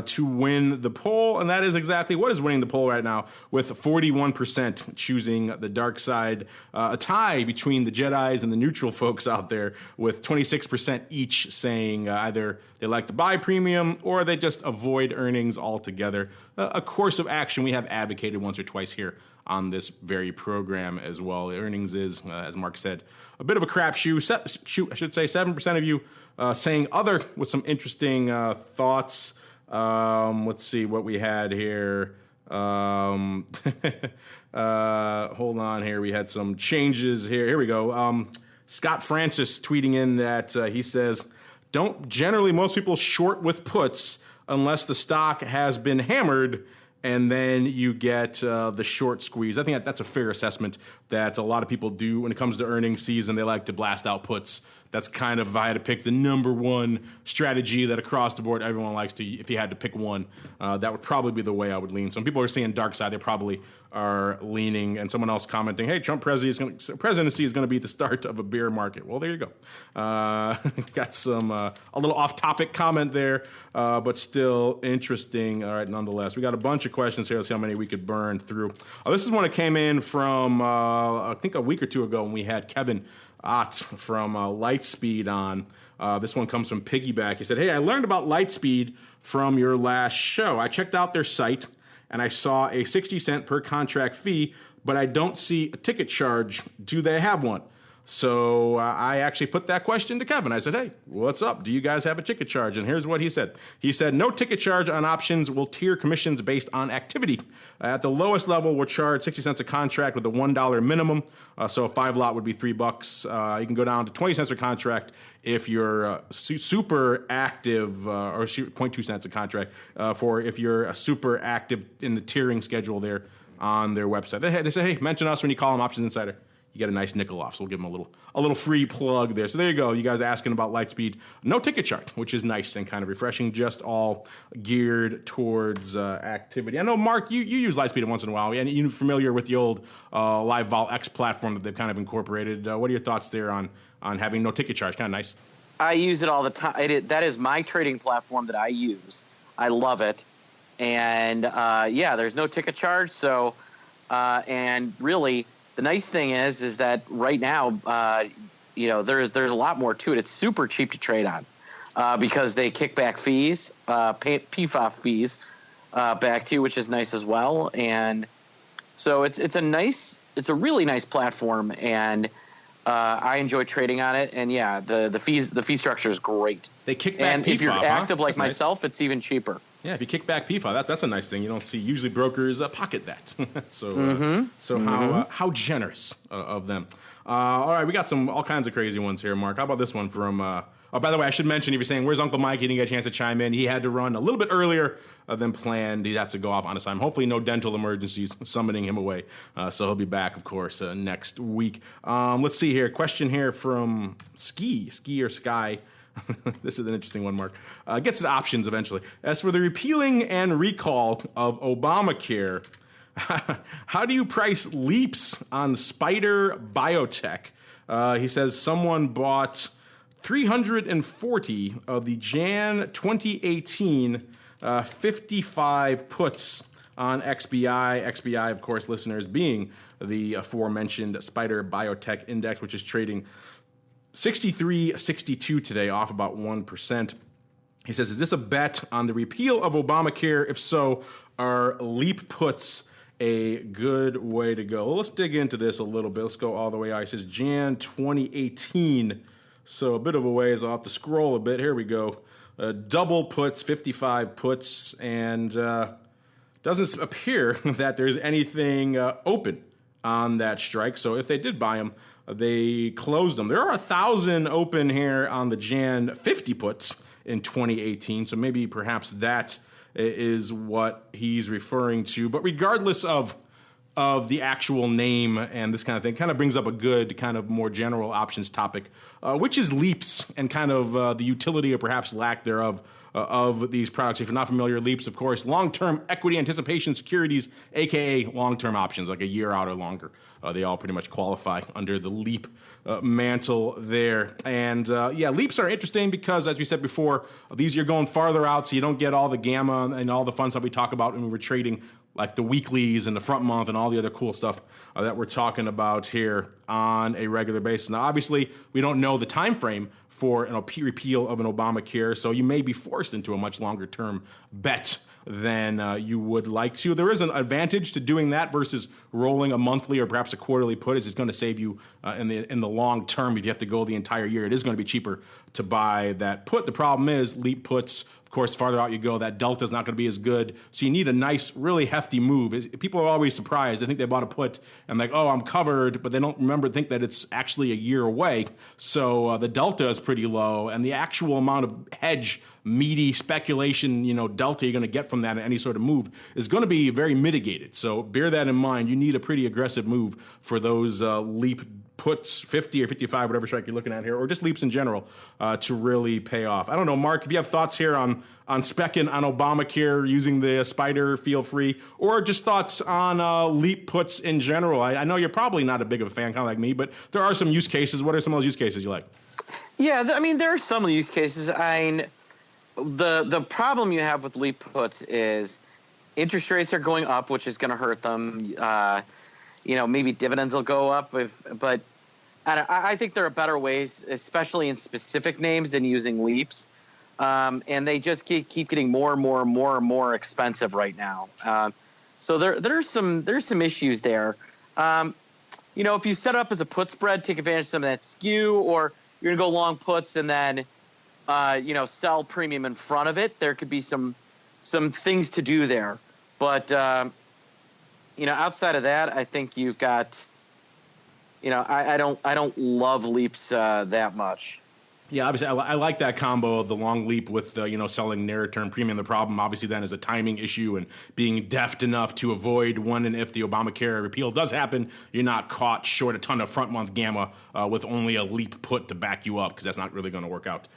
to win the poll, and that is exactly what is winning the poll right now, with 41% choosing the dark side. A tie between the Jedis and the neutral folks out there, with 26% each saying either they like to buy premium or they just avoid earnings altogether. A course of action we have advocated once or twice here on this very program as well. The earnings is, as Mark said, a bit of a crapshoot. I should say 7% of you saying other, with some interesting thoughts. Let's see what we had here. Hold on here. We had some changes here. Here we go. Scott Francis tweeting in that he says, generally most people short with puts unless the stock has been hammered, and then you get the short squeeze. I think that's a fair assessment that a lot of people do when it comes to earnings season. They like to blast out puts. That's kind of, if I had to pick the number one strategy that across the board everyone likes to, if you had to pick one, that would probably be the way I would lean. Some people are saying dark side, they probably are leaning, and someone else commenting, hey, Trump presidency is going to be the start of a bear market. Well, there you go. Got some, a little off-topic comment there, but still interesting. All right, nonetheless. We got a bunch of questions here. Let's see how many we could burn through. This is one that came in from, I think a week or two ago when we had Kevin Ott from Lightspeed on. This one comes from Piggyback. He said, hey, I learned about Lightspeed from your last show. I checked out their site, and I saw a 60-cent per contract fee, but I don't see a ticket charge. Do they have one? So I actually put that question to Kevin. I said, hey, what's up? Do you guys have a ticket charge? And here's what he said. He said, no ticket charge on options. Will tier commissions based on activity. At the lowest level, we'll charge 60 cents a contract with a $1 minimum. So a 5 lot would be $3. You can go down to 20 cents a contract if you're super active, or 0.2 cents a contract for if you're super active in the tiering schedule there on their website. They say, hey, mention us when you call them Options Insider. You get a nice nickel off, so we'll give them a little free plug there. So there you go. You guys asking about Lightspeed. No ticket charge, which is nice and kind of refreshing, just all geared towards activity. I know, Mark, you use Lightspeed once in a while, and you're familiar with the old Live Vol X platform that they've kind of incorporated. What are your thoughts there on having no ticket charge? Kind of nice. I use it all the time. That is my trading platform that I use. I love it. And, there's no ticket charge. So, and really, the nice thing is that right now, there's a lot more to it. It's super cheap to trade on because they kick back fees, PFOF fees back to you, which is nice as well. And so it's a really nice platform, and I enjoy trading on it. And the fee structure is great. They kick back and PFOF, if you're active like that's myself, nice. It's even cheaper. Yeah, if you kick back PFOF, that's a nice thing. You don't see usually brokers pocket that. How generous of them. All right, we got all kinds of crazy ones here, Mark. How about this one from? By the way, I should mention, if you're saying where's Uncle Mike, he didn't get a chance to chime in. He had to run a little bit earlier than planned. He has to go off on his time. Hopefully, no dental emergencies summoning him away. So he'll be back, of course, next week. Let's see here. Question here from Ski or Sky. This is an interesting one, Mark. Gets to options eventually. As for the repealing and recall of Obamacare, how do you price leaps on Spider Biotech? He says someone bought 340 of the Jan 2018 55 puts on XBI. XBI, of course, listeners, being the aforementioned Spider Biotech Index, which is trading 63.62 today, off about 1%. He says, is this a bet on the repeal of Obamacare? If so, are leap puts a good way to go? Well, let's dig into this a little bit. Let's go all the way out. He says Jan 2018. So a bit of a ways. I'll have to scroll a bit. Here we go. Double puts, 55 puts, and doesn't appear that there's anything open on that strike. So if they did buy them, they closed them. There are 1,000 open here on the Jan 50 puts in 2018. So maybe perhaps that is what he's referring to. But regardless of the actual name and this kind of thing, kind of brings up a good kind of more general options topic, which is leaps and kind of the utility or perhaps lack thereof of these products. If you're not familiar, leaps, of course, long-term equity anticipation securities, aka long-term options, like a year out or longer. They all pretty much qualify under the leap mantle there. And leaps are interesting because, as we said before, these you're going farther out, so you don't get all the gamma and all the fun stuff we talk about when we're trading, like the weeklies and the front month and all the other cool stuff that we're talking about here on a regular basis. Now, obviously, we don't know the time frame for an repeal of an Obamacare, so you may be forced into a much longer term bet than you would like to. There is an advantage to doing that versus rolling a monthly or perhaps a quarterly put. It's going to save you in the long term. If you have to go the entire year, it is going to be cheaper to buy that put. The problem is leap puts, of course, farther out you go, that delta is not going to be as good. So you need a nice, really hefty move. People are always surprised. They think they bought a put and like, oh, I'm covered, but they don't think that it's actually a year away. So the delta is pretty low, and the actual amount of hedge, meaty speculation, delta you're going to get from that in any sort of move is going to be very mitigated. So bear that in mind. You need a pretty aggressive move for those leap puts, 50 or 55, whatever strike you're looking at here, or just leaps in general, to really pay off. I don't know, Mark, if you have thoughts here on specking on Obamacare using the Spider, feel free, or just thoughts on leap puts in general. I know you're probably not a big of a fan, kind of like me, but there are some use cases. What are some of those use cases you like? Yeah, there are some use cases. The problem you have with leap puts is interest rates are going up, which is going to hurt them. Maybe dividends will go up, but I think there are better ways, especially in specific names, than using leaps. And they just keep getting more and more and more and more expensive right now. So there's some issues there. If you set up as a put spread, take advantage of some of that skew, or you're gonna go long puts and then sell premium in front of it, there could be some things to do there. But outside of that, I think you've got, I don't love leaps that much. Yeah, obviously, I like that combo of the long leap with selling near term premium. The problem, obviously, then is a timing issue and being deft enough to avoid when and if the Obamacare repeal does happen, you're not caught short a ton of front month gamma with only a leap put to back you up, because that's not really going to work out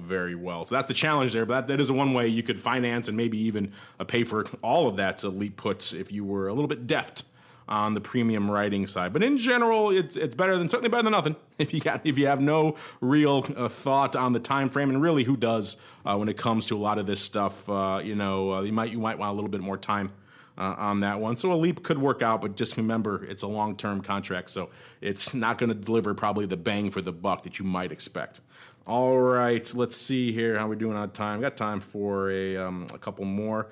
very well. So that's the challenge there. But that is one way you could finance and maybe even pay for all of that leap puts if you were a little bit deft on the premium writing side. But in general, it's certainly better than nothing if you have no real thought on the time frame. And really, who does when it comes to a lot of this stuff? You might want a little bit more time on that one. So a leap could work out, but just remember, it's a long-term contract, so it's not going to deliver probably the bang for the buck that you might expect. All right, let's see here how we're doing on time. We got time for a couple more.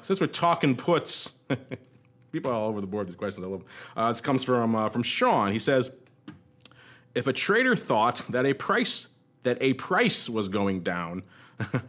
Since we're talking puts. People all over the board, these questions, I love them. This comes from Sean. He says, if a trader thought that a price was going down, I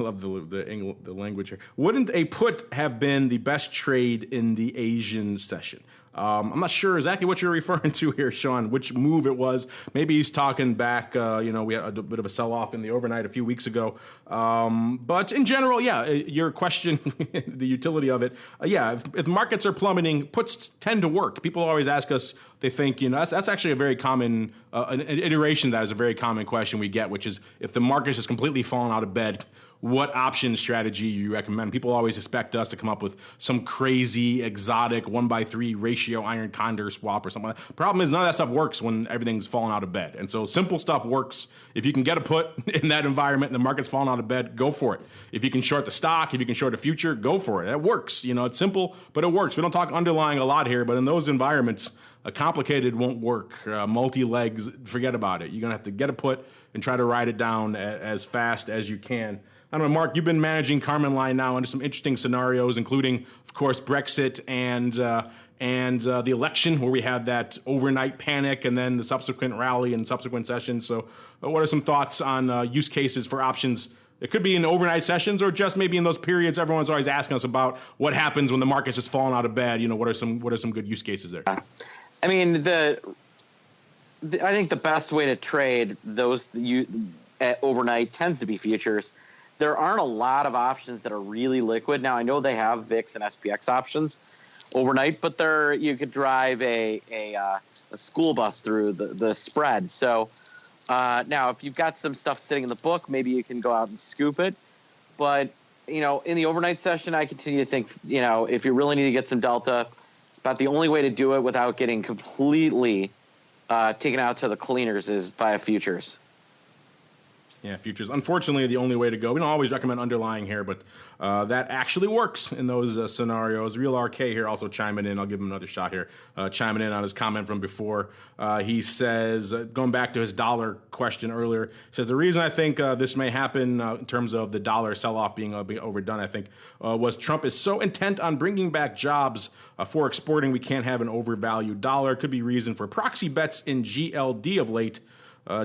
love the language here, wouldn't a put have been the best trade in the Asian session? I'm not sure exactly what you're referring to here, Sean, which move it was. Maybe he's talking back, we had a bit of a sell-off in the overnight a few weeks ago. But in general, your question, the utility of it, if markets are plummeting, puts tend to work. People always ask us, they think, that's actually a very common, an iteration of that is a very common question we get, which is if the market's just completely fallen out of bed, what option strategy you recommend? People always expect us to come up with some crazy, exotic 1/3 ratio iron condor swap or something like that. Problem is, none of that stuff works when everything's falling out of bed. And so simple stuff works. If you can get a put in that environment and the market's falling out of bed, go for it. If you can short the stock, if you can short a future, go for it. That works. It's simple, but it works. We don't talk underlying a lot here, but in those environments, a complicated won't work. Multi-legs, forget about it. You're going to have to get a put and try to ride it down as fast as you can. I don't know, Mark, you've been managing Carmen Line now under some interesting scenarios, including, of course, Brexit and the election, where we had that overnight panic and then the subsequent rally and subsequent sessions. So what are some thoughts on use cases for options? It could be in overnight sessions or just maybe in those periods everyone's always asking us about what happens when the market's just falling out of bed. What are some good use cases there? I mean, I think the best way to trade those overnight tends to be futures. There aren't a lot of options that are really liquid. Now, I know they have VIX and SPX options overnight, but you could drive a school bus through the spread. So now, if you've got some stuff sitting in the book, maybe you can go out and scoop it. But, in the overnight session, I continue to think, if you really need to get some delta, about the only way to do it without getting completely taken out to the cleaners is via futures. Yeah, futures. Unfortunately, the only way to go. We don't always recommend underlying here, but that actually works in those scenarios. Real RK here also chiming in. I'll give him another shot here. Chiming in on his comment from before. He says, going back to his dollar question earlier, says the reason I think this may happen in terms of the dollar sell-off being overdone, I think, was Trump is so intent on bringing back jobs for exporting, we can't have an overvalued dollar. Could be reason for proxy bets in GLD of late.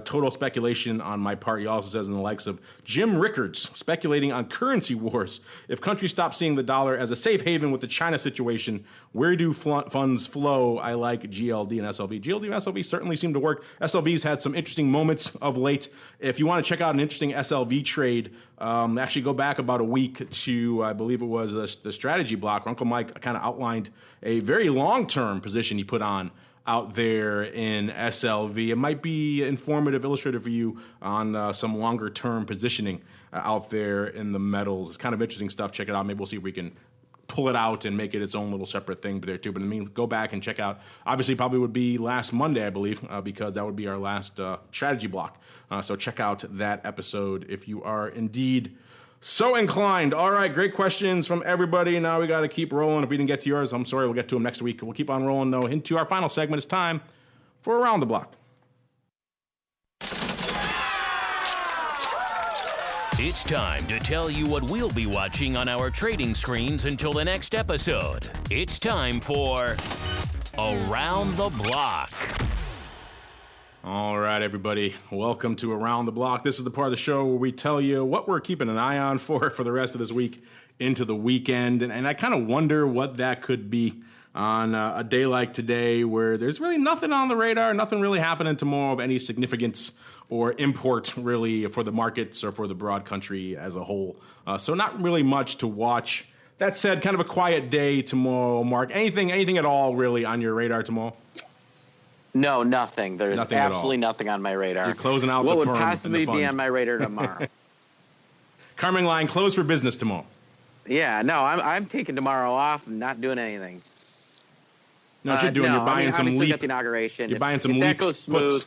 Total speculation on my part. He also says in the likes of Jim Rickards speculating on currency wars. If countries stop seeing the dollar as a safe haven with the China situation, where do funds flow? I like GLD and SLV. GLD and SLV certainly seem to work. SLV's had some interesting moments of late. If you want to check out an interesting SLV trade, actually go back about a week to, I believe it was the strategy block where Uncle Mike kind of outlined a very long-term position he put on out there in SLV. It might be informative, illustrative for you on some longer-term positioning out there in the metals. It's kind of interesting stuff. Check it out. Maybe we'll see if we can pull it out and make it its own little separate thing there too. But I mean, go back and check out. Obviously, probably would be last Monday, I believe, because that would be our last strategy block. So check out that episode if you are indeed so inclined. All right, great questions from everybody. Now we got to keep rolling. If we didn't get to yours, I'm sorry. We'll get to them next week. We'll keep on rolling, though. Into our final segment. It's time for Around the Block. It's time to tell you what we'll be watching on our trading screens until the next episode. It's time for Around the Block. All right, everybody. Welcome to Around the Block. This is the part of the show where we tell you what we're keeping an eye on for the rest of this week into the weekend. And I kind of wonder what that could be on a day like today where there's really nothing on the radar, nothing really happening tomorrow of any significance or import really for the markets or for the broad country as a whole. So not really much to watch. That said, kind of a quiet day tomorrow, Mark. Anything at all really on your radar tomorrow? No, nothing. There's absolutely nothing on my radar. You're closing out what the firm. What would possibly be on my radar tomorrow? Carmen Line closed for business tomorrow. Yeah, no, I'm taking tomorrow off. I'm not doing anything. No, what you're doing, you're buying some leap. Got the inauguration. You're buying some leap. If that goes smooth.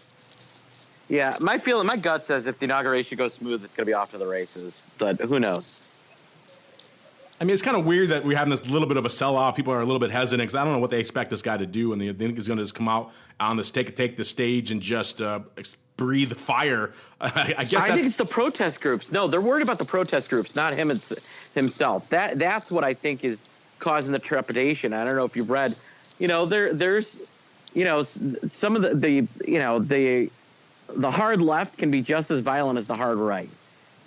Yeah, my gut says if the inauguration goes smooth, it's going to be off to the races. But who knows? I mean, it's kind of weird that we're having this little bit of a sell-off. People are a little bit hesitant because I don't know what they expect this guy to do, and they think he's going to just come out on this, take the stage and just breathe fire. I think it's the protest groups. No, they're worried about the protest groups, not him himself. That's what I think is causing the trepidation. I don't know if you've read. There's some of the hard left can be just as violent as the hard right,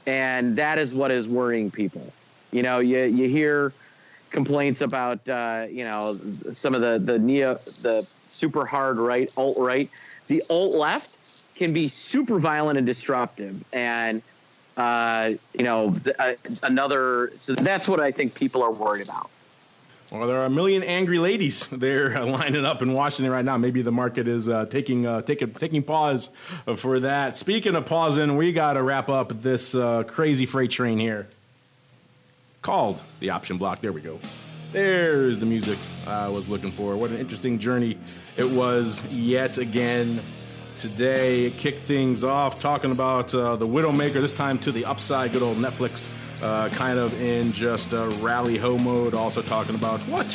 and that is what is worrying people. You hear, complaints about some of the super hard right, alt-right. The alt-left can be super violent and disruptive, and so that's what I think people are worried about. Well, there are a million angry ladies there lining up in Washington right now. Maybe the market is taking pause for that. Speaking of pausing, we got to wrap up this crazy freight train here called the option block. There we go. There's the music I was looking for. What an interesting journey it was yet again. Today, it kicked things off talking about the Widowmaker, this time to the upside, good old Netflix. Kind of in just rally ho mode, also talking about what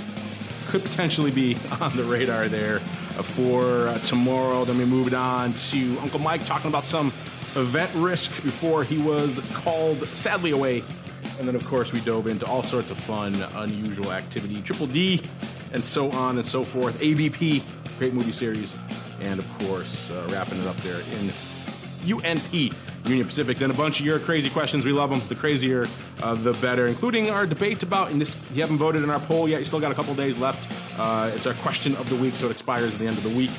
could potentially be on the radar there for tomorrow. Then we moved on to Uncle Mike talking about some event risk before he was called sadly away. And then, of course, we dove into all sorts of fun, unusual activity, Triple D, and so on and so forth. AVP, great movie series, and, of course, wrapping it up there in UNP. Union Pacific. Then a bunch of your crazy questions. We love them. The crazier, the better, including our debate about, and this, you haven't voted in our poll yet, you still got a couple days left. It's our question of the week, so it expires at the end of the week.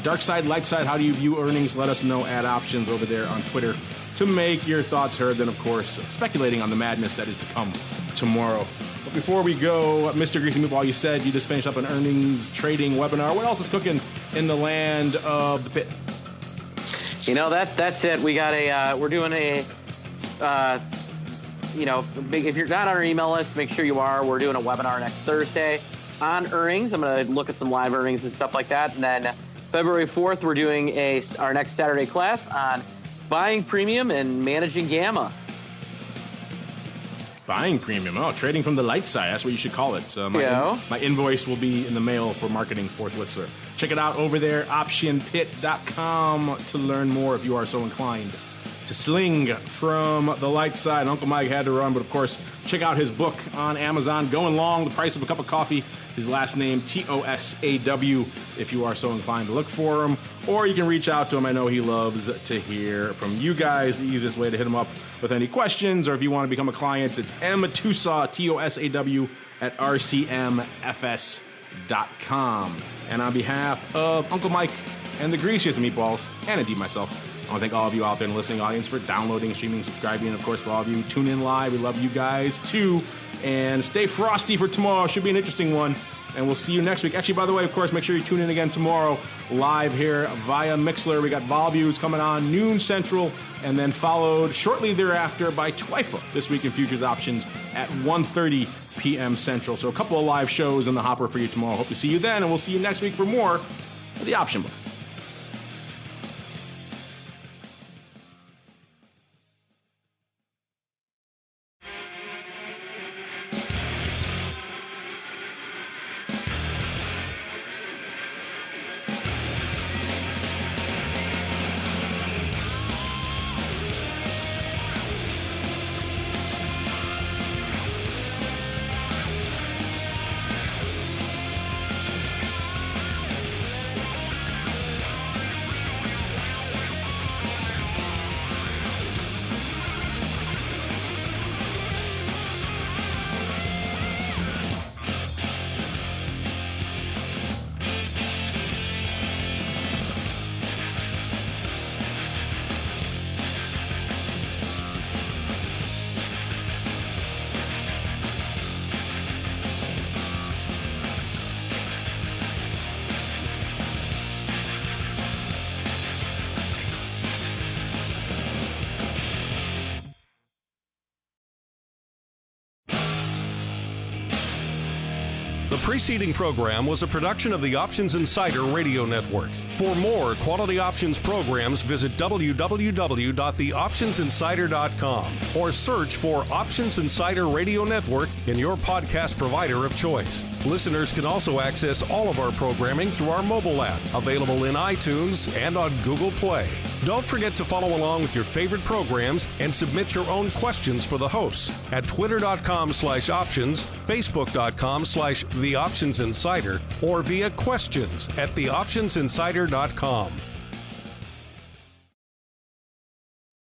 Dark side, light side, how do you view earnings? Let us know at Options over there on Twitter to make your thoughts heard. Then, of course, speculating on the madness that is to come tomorrow. But before we go, Mr. Greasy Meatball, you said you just finished up an earnings trading webinar. What else is cooking in the land of the pit? That's it. We got we're doing if you're not on our email list, make sure you are. We're doing a webinar next Thursday on earnings. I'm going to look at some live earnings and stuff like that. And then February 4th, we're doing our next Saturday class on buying premium and managing gamma. Buying premium. Oh, trading from the light side. That's what you should call it. My invoice will be in the mail for marketing forthwith, sir. Check it out over there, optionpit.com, to learn more if you are so inclined to sling from the light side. Uncle Mike had to run, but of course, check out his book on Amazon, Going Long, The Price of a Cup of Coffee. His last name, Tosaw, if you are so inclined to look for him. Or you can reach out to him. I know he loves to hear from you guys. The easiest way to hit him up with any questions, or if you want to become a client, it's Tosaw, Tosaw, at rcmfs.com. And on behalf of Uncle Mike and the Greasiest Meatballs, and indeed myself, I want to thank all of you out there in the listening audience for downloading, streaming, subscribing, and of course for all of you tune in live. We love you guys too. And stay frosty for tomorrow. Should be an interesting one. And we'll see you next week. Actually, by the way, of course, make sure you tune in again tomorrow live here via Mixler. We got Vol Views coming on noon Central, and then followed shortly thereafter by TWIFA, This Week in Futures Options, at 1:30 p.m. Central. So a couple of live shows in the hopper for you tomorrow. Hope to see you then, and we'll see you next week for more of the Option Book. The preceding program was a production of the Options Insider Radio Network. For more quality options programs, visit www.theoptionsinsider.com or search for Options Insider Radio Network in your podcast provider of choice. Listeners can also access all of our programming through our mobile app, available in iTunes and on Google Play. Don't forget to follow along with your favorite programs and submit your own questions for the hosts at twitter.com/options, facebook.com/theoptionsinsider, or via questions@theoptionsinsider.com.